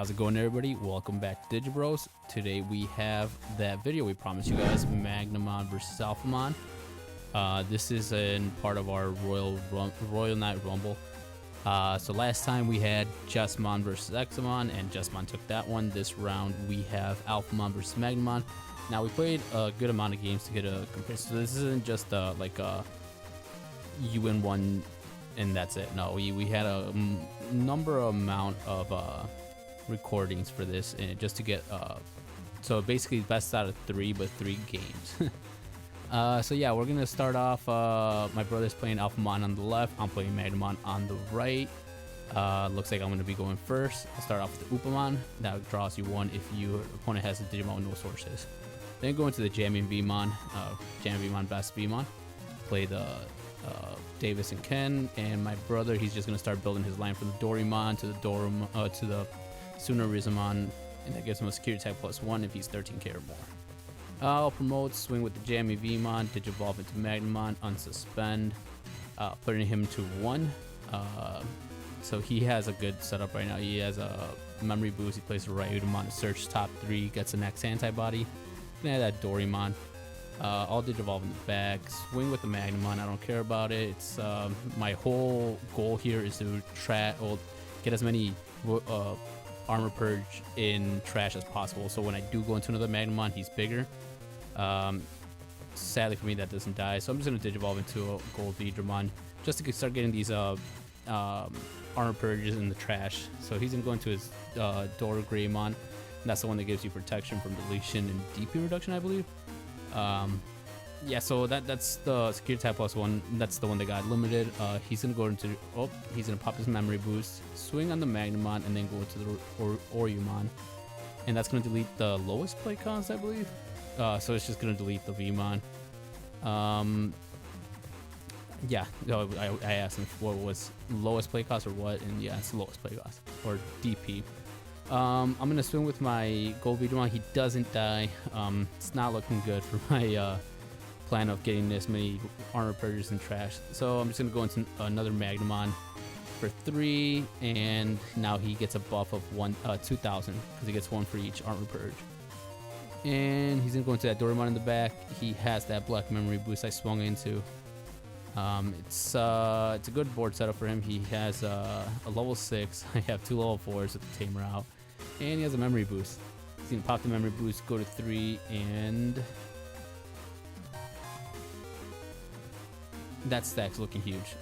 how's it going, everybody? Welcome back to Digibros. Today we have that video we promised you guys, Magnamon versus Alphamon. This is in part of our Royal Night Rumble. So last time we had JESMON versus EXAMON, and JESMON took that one. This round we have Alphamon versus Magnamon. Now we played a good amount of games to get a comparison. So this isn't just like a you win one and that's it. No, we had a amount of recordings for this, and just to get so basically best out of 3, but 3 games. So yeah, we're gonna start off. My brother's playing Alphamon on the left, I'm playing Magnamon on the right. Looks like I'm gonna be going first. I'll start off with the ULFORCE. That draws you 1 if your opponent has a Digimon with no sources. Then go into the Jamming Vmon, Jamming Vmon best Vmon. Play the Davis and Ken, and my brother, he's just gonna start building his line from the Dorimon to the Tsunorizumon, and that gives him a security tag +1 if he's 13k or more. I'll promote, swing with the Jamming Vmon, Digivolve into Magnamon, unsuspend, putting him to 1. So he has a good setup right now. He has a memory boost, he plays the Ryudamon to search top 3, gets an X antibody, and add that Dorimon. I'll Digivolve in the back, swing with the Magnamon, I don't care about it. It's my whole goal here is to get as many armor purge in trash as possible, so when I do go into another Magnamon, he's bigger. Sadly for me, that doesn't die, so I'm just going to Digivolve into a gold Digimon just to start getting these armor purges in the trash. So he's going to go into his Doragreymon, and that's the one that gives you protection from deletion and DP reduction, I believe. Yeah, so that's the security type +1. That's the one that got limited. He's gonna go into he's gonna pop his memory boost, swing on the Magnamon, and then go into the Orumon, and that's gonna delete the lowest play cost, I believe. So it's just gonna delete the Vmon. Yeah, I asked him what was lowest play cost or what, and yeah, it's the lowest play cost or DP. I'm gonna swing with my gold Digimon. He doesn't die. It's not looking good for my plan of getting this many armor purges and trash. So I'm just gonna go into another Magnamon for 3, and now he gets a buff of 2,000 because he gets 1 for each armor purge. And he's gonna go into that Dorimon in the back. He has that black memory boost I swung into. It's a good board setup for him. He has a level 6. I have 2 level 4s with the Tamer out, and he has a memory boost. He's gonna pop the memory boost, go to 3, and that stack's looking huge.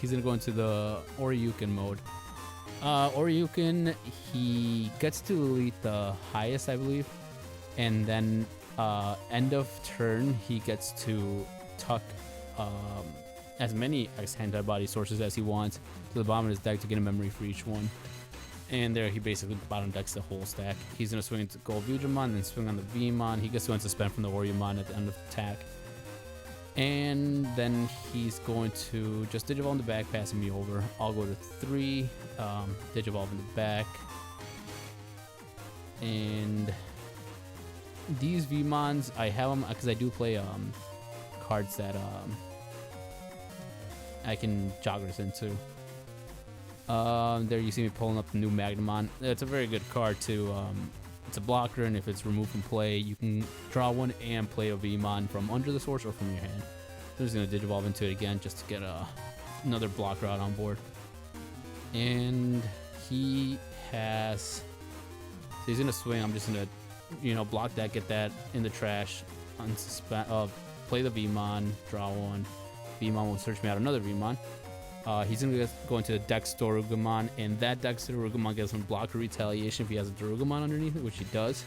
He's gonna go into the Oryuken mode. Oryuken, he gets to delete the highest, I believe, and then end of turn he gets to tuck as many X antibody sources as he wants to the bottom of his deck to get a memory for each one. And there he basically bottom decks the whole stack. He's gonna swing into Gold Digimon, then swing on the Vmon. He gets to unsuspend from the Orumon at the end of the attack. And then he's going to just Digivolve in the back, passing me over. I'll go to 3, Digivolve in the back. And these Vmons, I have them because I do play cards that I can joggers into. There you see me pulling up the new Magnamon. It's a very good card too. It's a blocker, and if it's removed from play, you can draw 1 and play a Vmon from under the source or from your hand. So I'm just gonna Digivolve into it again just to get another blocker out on board. And he has, so he's gonna swing. I'm just gonna block that, get that in the trash, unsuspend, play the Vmon, draw 1. Vmon will search me out another Vmon. He's gonna go into the Dex Dorugumon, and that Dex Dorugumon gives him blocker retaliation if he has a Dorugumon underneath it, which he does.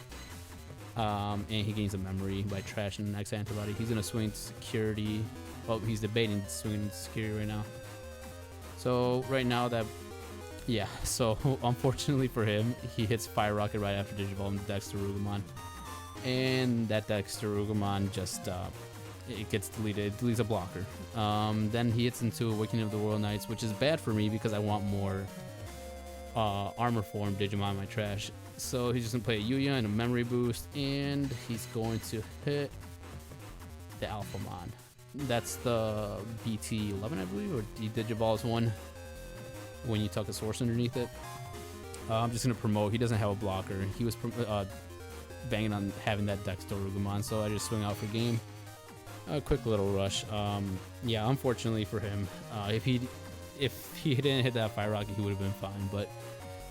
And he gains a memory by trashing an X antibody. He's gonna swing to security. Oh, he's debating swinging to security right now. So right now so unfortunately for him, he hits Fire Rocket right after Digivolve into Dex Dorugumon, and that Dex Dorugumon just it gets deleted. It deletes a blocker. Then he hits into Awakening of the Royal Knights, which is bad for me because I want more armor form Digimon in my trash. So he's just gonna play a Yuya and a memory boost, and he's going to hit the Alphamon. That's the BT13, I believe, or Digivolve's one when you tuck a source underneath it. I'm just gonna promote. He doesn't have a blocker. He was banging on having that Dex Dorugumon, so I just swing out for game. A quick little rush. Yeah, unfortunately for him, if he didn't hit that Fire Rocket, he would have been fine. But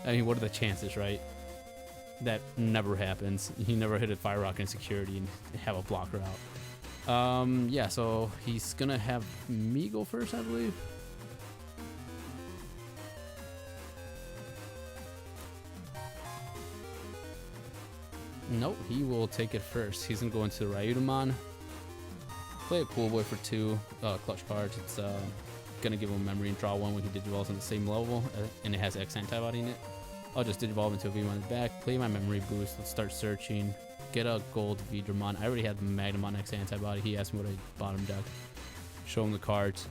I mean, what are the chances, right? That never happens. He never hit a Fire Rocket in security and have a blocker out. Yeah, so he's gonna have me go first, I believe. Nope, he will take it first. He's gonna go into Ryudomon. Play a Cool Boy for 2 clutch cards. It's gonna give him memory and draw 1 when he Digivolves on the same level, and it has X antibody in it. I'll just Digivolve into a Veemon in the back, play my memory boost, let's start searching, get a gold Veedramon. I already had the Magnamon X antibody. He asked me what I bought him deck. Show him the cards.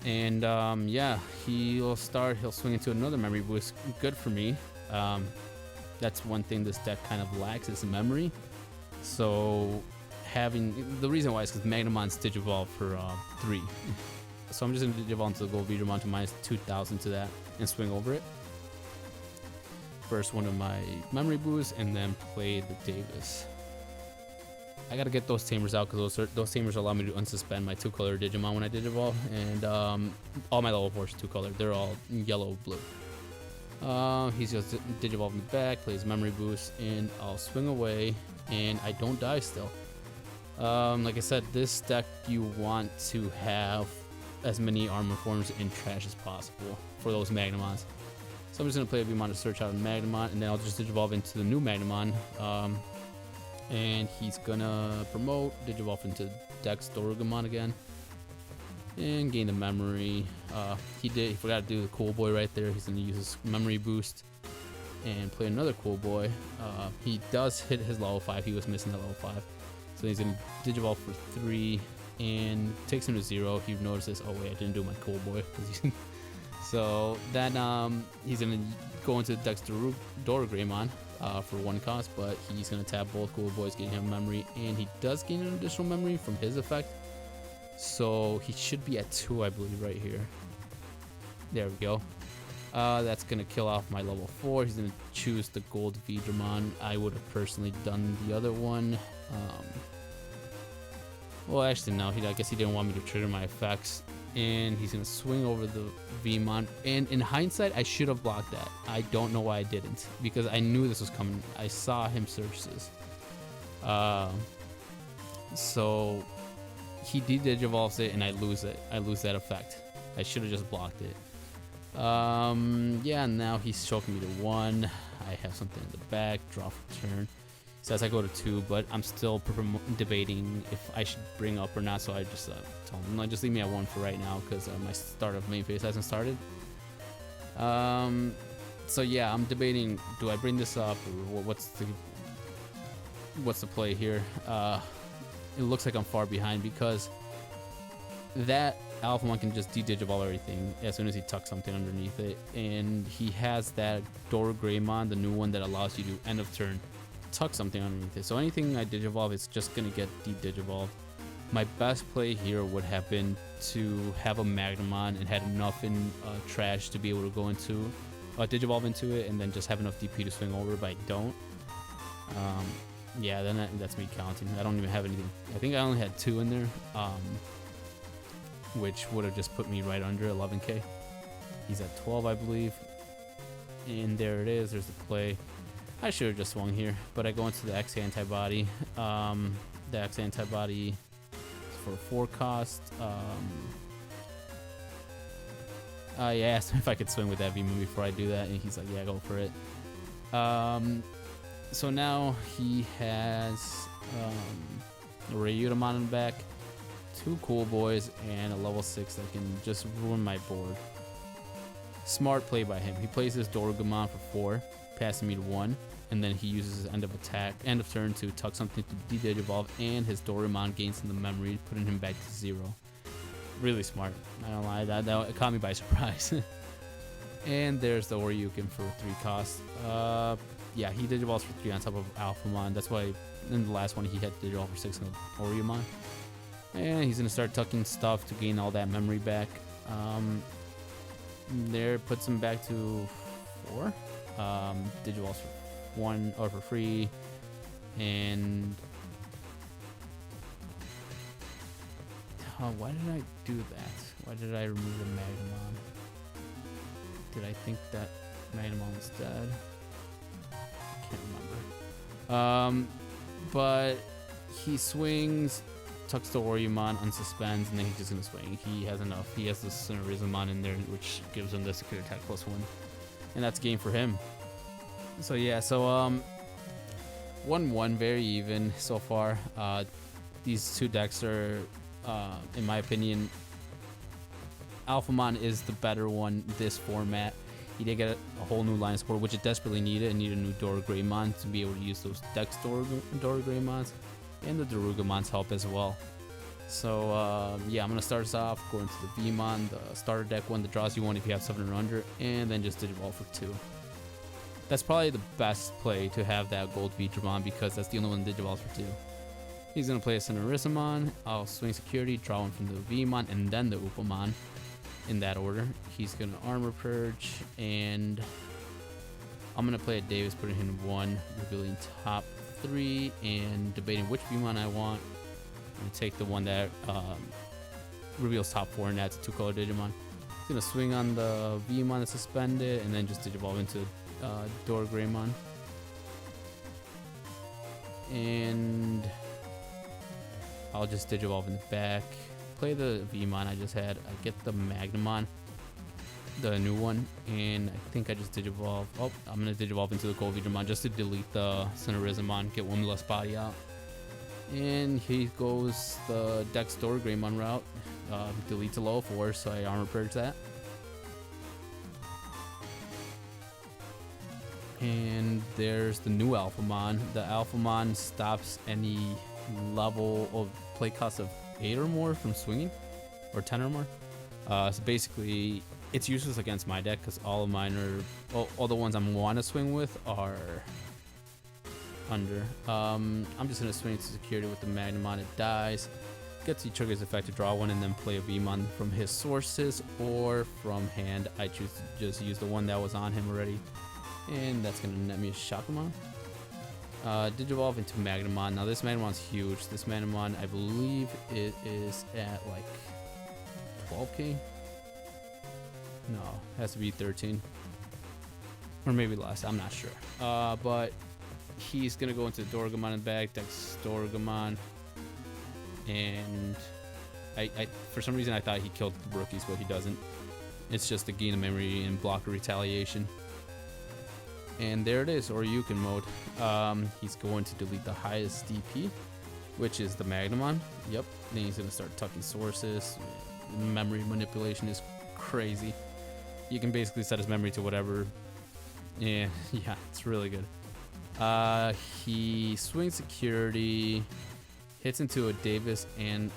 And yeah, he'll swing into another memory boost. Good for me. That's one thing this deck kind of lacks is memory. So the reason why is because Magnamon's Digivolve for 3. So I'm just going to Digivolve into the gold Veedramon to minus 2,000 to that and swing over it. First one of my memory boosts and then play the Davis. I gotta get those tamers out because those tamers allow me to unsuspend my 2-color Digimon when I Digivolve, and all my level 4s are 2-color. They're all yellow, blue. He's just Digivolve in the back, plays memory boost, and I'll swing away, and I don't die still. Like I said, this deck you want to have as many armor forms in trash as possible for those Magnamons. So I'm just going to play a Veemon to search out a Magnamon, and then I'll just Digivolve into the new Magnamon. And he's going to promote, Digivolve into Dex Dorugumon again, and gain the memory. He forgot to do the Cool Boy right there. He's going to use his memory boost and play another Cool Boy. He does hit his level 5. He was missing the level 5. So he's going to Digivolve for 3 and takes him to 0. He notices, oh wait, I didn't do my Cool Boy. So then he's going to go into Dex Dorugumon for 1 cost, but he's going to tap both Cool Boys, getting him memory, and he does gain an additional memory from his effect. So he should be at 2, I believe, right here. There we go. That's going to kill off my level 4. He's going to choose the gold Veedramon. I would have personally done the other one. Well, actually, no. I guess he didn't want me to trigger my effects. And he's going to swing over the Veemon. And in hindsight, I should have blocked that. I don't know why I didn't. Because I knew this was coming. I saw him search this. So he de-digivolves it and I lose it. I lose that effect. I should have just blocked it. Yeah, now he's choking me to 1. I have something in the back. Draw for turn. Says I go to 2, but I'm still debating if I should bring up or not. So I just told him, just leave me at 1 for right now because my start of main phase hasn't started. So yeah, I'm debating: do I bring this up or what's the play here? It looks like I'm far behind because that Alphamon can just de-Digivolve everything as soon as he tucks something underneath it, and he has that Dorugreymon, the new one that allows you to end of turn tuck something underneath it. So anything I Digivolve, it's just gonna get de-Digivolved. My best play here would have been to have a Magnamon and had enough in trash to be able to go into Digivolve into it, and then just have enough DP to swing over, but I don't. Yeah, then that's me counting. I don't even have anything. I think I only had 2 in there, which would have just put me right under 11k. He's at 12, I believe, and there it is. There's the play. I should have just swung here, but I go into the X antibody. The X antibody for 4 cost. I asked him if I could swing with that Veemon before I do that, and he's like, yeah, go for it. So now he has Ryudomon in the back, 2 Cool Boys, and a level 6 that can just ruin my board. Smart play by him. He plays his Dorugumon for 4, passing me to 1, and then he uses his end of turn to tuck something to de-Digivolve, and his Dorumon gains some of the memory, putting him back to 0. Really smart. I don't lie, that caught me by surprise. And there's the Oryukin for 3 costs. Yeah, he Digivolves for 3 on top of Alphamon. That's why in the last one he had Digivolve for 6 on Oryumon. And he's gonna start tucking stuff to gain all that memory back. There puts him back to 4. Digivolves for 1 or for free, and why did I do that? Why did I remove the Magnamon? Did I think that Magnamon was dead? I can't remember. But he swings, tucks the Oriyamon, unsuspends, and then he's just gonna swing. He has enough. He has the Cinerizamon in there, which gives him the secure attack +1, and that's game for him. So yeah, so 1-1, very even so far. These two decks are, in my opinion, Alphamon is the better one this format. He did get a whole new line of support, which it desperately needed. It needed a new Doragreymon to be able to use those Dex Doragreymons, and the Darugamons help as well. So yeah, I'm gonna start us off going to the Vmon, the starter deck one that draws you 1 if you have 7 or under, and then just Digivolve for 2. That's probably the best play to have that gold Digimon, because that's the only one that Digivolves for 2. He's gonna play a Cinerizamon. I'll swing security, draw 1 from the Vmon, and then the Upamon, in that order. He's gonna Armor Purge, and I'm gonna play a Davis, putting him in 1, revealing top 3, and debating which Vmon I want. I'm gonna take the one that reveals top 4, and that's a 2-color Digimon. He's gonna swing on the Vmon that's suspended, and then just Digivolve into Doragreymon. And I'll just Digivolve in the back. Play the Vmon I just had. I get the Magnamon, the new one, and I think I just Digivolve. Oh, I'm gonna Digivolve into the Gold Digimon just to delete the Cinerizamon, get 1 less body out. And he goes the Dex Doragreymon route, deletes a LEOPARDMON, so I Armor Purge that. And there's the new Alphamon. The Alphamon stops any level of play cost of 8 or more from swinging, or 10 or more. So basically, it's useless against my deck because all of mine are, all the ones I want to swing with are under. I'm just gonna swing to security with the Magnamon. It dies. Gets the trigger's effect to draw 1 and then play a Vmon from his sources or from hand. I choose to just use the one that was on him already, and that's gonna net me a Shakumon. Digivolve into Magnamon. Now this Magnamon's huge. This Magnamon, I believe it is at like 12k. No, it has to be 13, or maybe less. I'm not sure. But he's gonna go into Doragreymon in the back, Dex Doragreymon, and I for some reason I thought he killed the rookies, but he doesn't. It's just the gain of memory and blocker retaliation. And there it is, or Yukin mode. He's going to delete the highest DP, which is the Magnamon. Yep. Then he's gonna start tucking sources. Memory manipulation is crazy. You can basically set his memory to whatever. Yeah, it's really good. He swings security, hits into a Davis and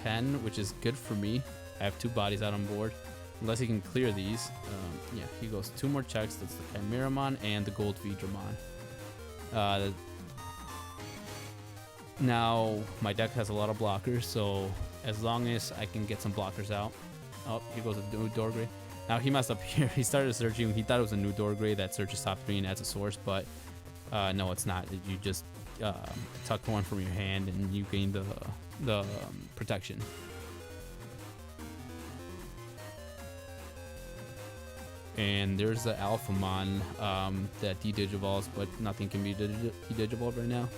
Ken, which is good for me. I have 2 bodies out on board. Unless he can clear these. Yeah, he goes 2 more checks. That's the Chimeramon and the Gold Digimon. Now, my deck has a lot of blockers, so as long as I can get some blockers out. Oh, here goes a new Doragray. Now, he messed up here. He started searching. He thought it was a new Doragray that searches top 3 and adds a source, but no, it's not. You just tuck 1 from your hand and you gain the protection. And there's the Alphamon that de-digivolves, but nothing can be de-digivolved right now.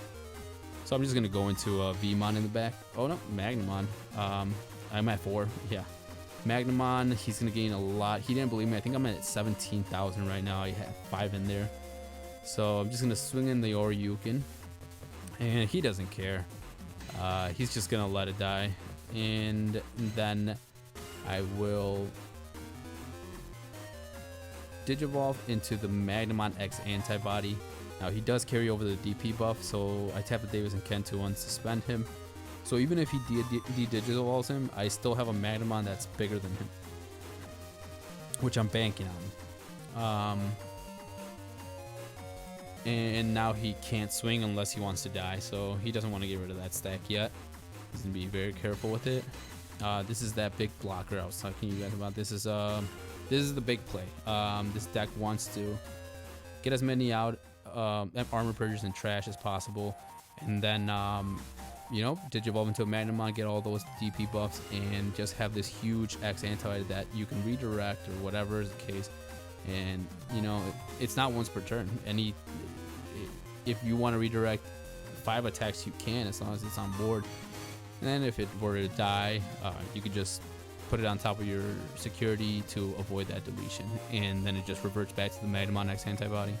So I'm just going to go into a Vmon in the back. Oh no, Magnamon. I'm at 4, yeah. Magnamon, he's going to gain a lot. He didn't believe me. I think I'm at 17,000 right now. I have 5 in there. So I'm just going to swing in the Oryukin. And he doesn't care. He's just going to let it die. And then I will Digivolve into the Magnamon X Antibody. Now he does carry over the DP buff, so I tap the Davis and Ken to unsuspend him. So even if he de-digivolves him, I still have a Magnamon that's bigger than him, which I'm banking on. And now he can't swing unless he wants to die, so he doesn't want to get rid of that stack yet. He's gonna be very careful with it. This is that big blocker I was talking to you guys about. This is the big play. This deck wants to get as many out armor purges and trash as possible, and then you know, Digivolve into a Magnamon, get all those DP buffs, and just have this huge X anti that you can redirect or whatever is the case. And you know, it's not once per turn. If you want to redirect 5 attacks, you can, as long as it's on board. And then if it were to die, you could just put it on top of your security to avoid that deletion, and then it just reverts back to the Magnamon X antibody.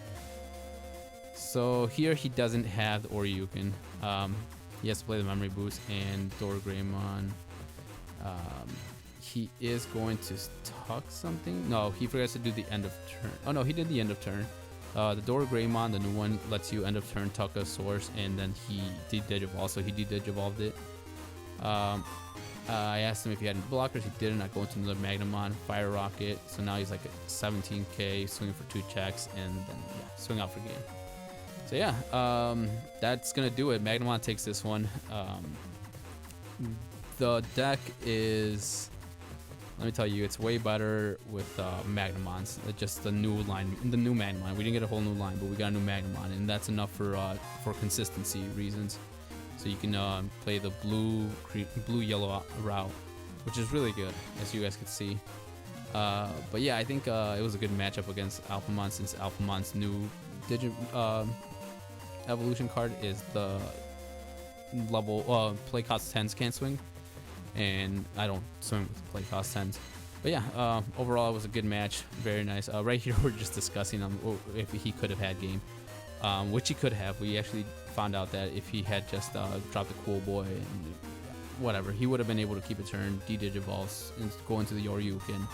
So here he doesn't have the Oryukin. He has to play the memory boost and Doragreymon. He is going to tuck something. No, he forgets to do the end of turn. Oh no, he did the end of turn. The Doragreymon, the new one, lets you end of turn tuck a source, and then he did Digivolve, so he de-Digivolved it. I asked him if he had any blockers. He didn't. I go into another Magnamon, Fire Rocket. So now he's like a 17k, swinging for 2 checks, and then yeah, swing out for game. So yeah, that's gonna do it. Magnamon takes this one. The deck is, let me tell you, it's way better with Magnamons. Just the new line, the new Magnamon. We didn't get a whole new line, but we got a new Magnamon, and that's enough for consistency reasons. So you can play the blue-yellow route, which is really good, as you guys can see. But yeah, I think it was a good matchup against Alphamon, since Alphamon's new evolution card is the level play cost 10s can't swing, and I don't swing with play cost 10s. But yeah, overall it was a good match, very nice. Right here we're just discussing if he could have had game, which he could have. We actually found out that if he had just dropped the Cool Boy and whatever, he would have been able to keep a turn, de-Digivolve, and go into the Yoryukin,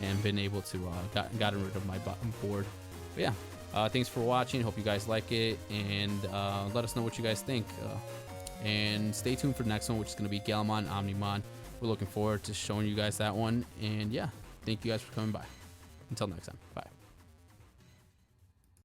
and been able to gotten rid of my board. But yeah, thanks for watching. Hope you guys like it, and let us know what you guys think. And stay tuned for the next one, which is going to be GALLANTMON and OMNIMON. We're looking forward to showing you guys that one. And yeah, thank you guys for coming by. Until next time, bye.